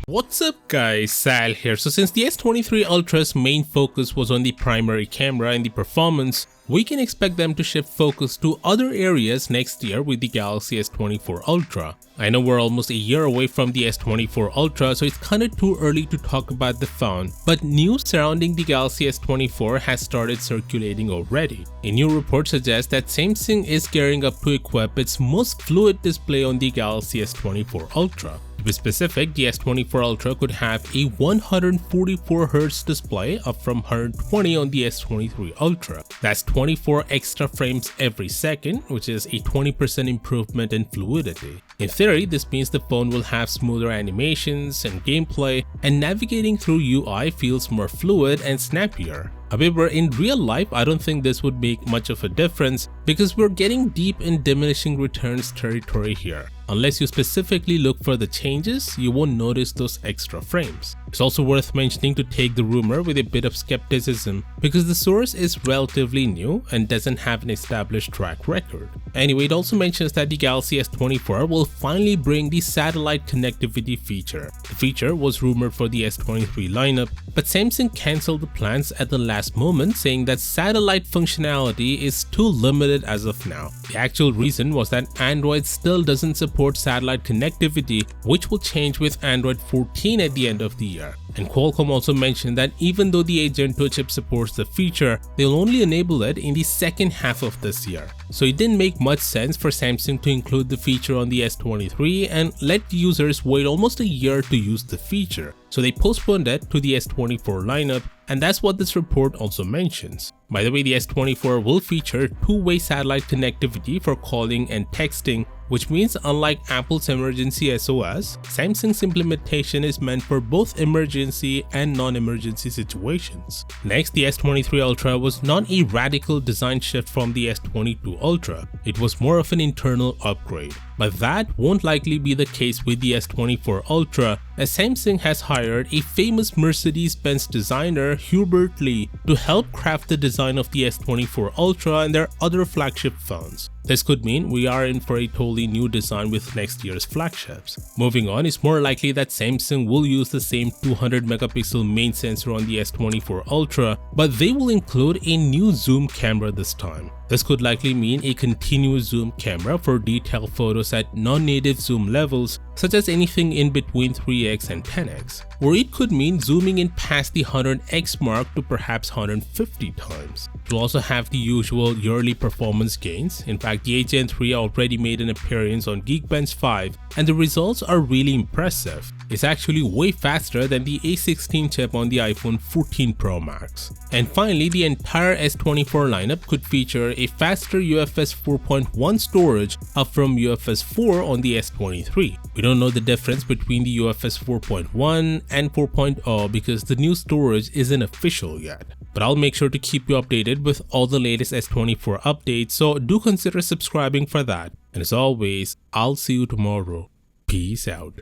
What's up guys, Sal here. So since the S23 Ultra's main focus was on the primary camera and the performance, we can expect them to shift focus to other areas next year with the Galaxy S24 Ultra. I know we're almost a year away from the S24 Ultra, so it's kinda too early to talk about the phone, but news surrounding the Galaxy S24 has started circulating already. A new report suggests that Samsung is gearing up to equip its most fluid display on the Galaxy S24 Ultra. To be specific, the S24 Ultra could have a 144Hz display, up from 120 on the S23 Ultra. That's 24 extra frames every second, which is a 20% improvement in fluidity. In theory, this means the phone will have smoother animations and gameplay, and navigating through UI feels more fluid and snappier. However, in real life, I don't think this would make much of a difference because we're getting deep in diminishing returns territory here. Unless you specifically look for the changes, you won't notice those extra frames. It's also worth mentioning to take the rumor with a bit of skepticism because the source is relatively new and doesn't have an established track record. Anyway, it also mentions that the Galaxy S24 will finally bring the satellite connectivity feature. The feature was rumored for the S23 lineup, but Samsung cancelled the plans at the last moment, saying that satellite functionality is too limited as of now. The actual reason was that Android still doesn't support satellite connectivity, which will change with Android 14 at the end of the year. And Qualcomm also mentioned that even though the A-Gen 2 chip supports the feature, they'll only enable it in the second half of this year. So it didn't make much sense for Samsung to include the feature on the S23 and let users wait almost a year to use the feature. So they postponed it to the S24 lineup, and that's what this report also mentions. By the way, the S24 will feature two-way satellite connectivity for calling and texting, which means unlike Apple's emergency SOS, Samsung's implementation is meant for both emergency and non-emergency situations. Next, the S23 Ultra was not a radical design shift from the S22 Ultra, it was more of an internal upgrade. But that won't likely be the case with the S24 Ultra, as Samsung has hired a famous Mercedes-Benz designer, Hubert Lee, to help craft the design of the S24 Ultra and their other flagship phones. This could mean we are in for a totally new design with next year's flagships. Moving on, it's more likely that Samsung will use the same 200 megapixel main sensor on the S24 Ultra, but they will include a new zoom camera this time. This could likely mean a continuous zoom camera for detailed photos at non-native zoom levels, such as anything in between 3x and 10x. Or it could mean zooming in past the 100x mark to perhaps 150 times. It will also have the usual yearly performance gains. In fact, the A-Gen 3 already made an appearance on Geekbench 5, and the results are really impressive. It's actually way faster than the A16 chip on the iPhone 14 Pro Max. And finally, the entire S24 lineup could feature a faster UFS 4.1 storage, up from UFS 4 on the S23. We don't know the difference between the UFS 4.1 and 4.0 because the new storage isn't official yet. But I'll make sure to keep you updated with all the latest S24 updates, so do consider subscribing for that. And as always, I'll see you tomorrow. Peace out.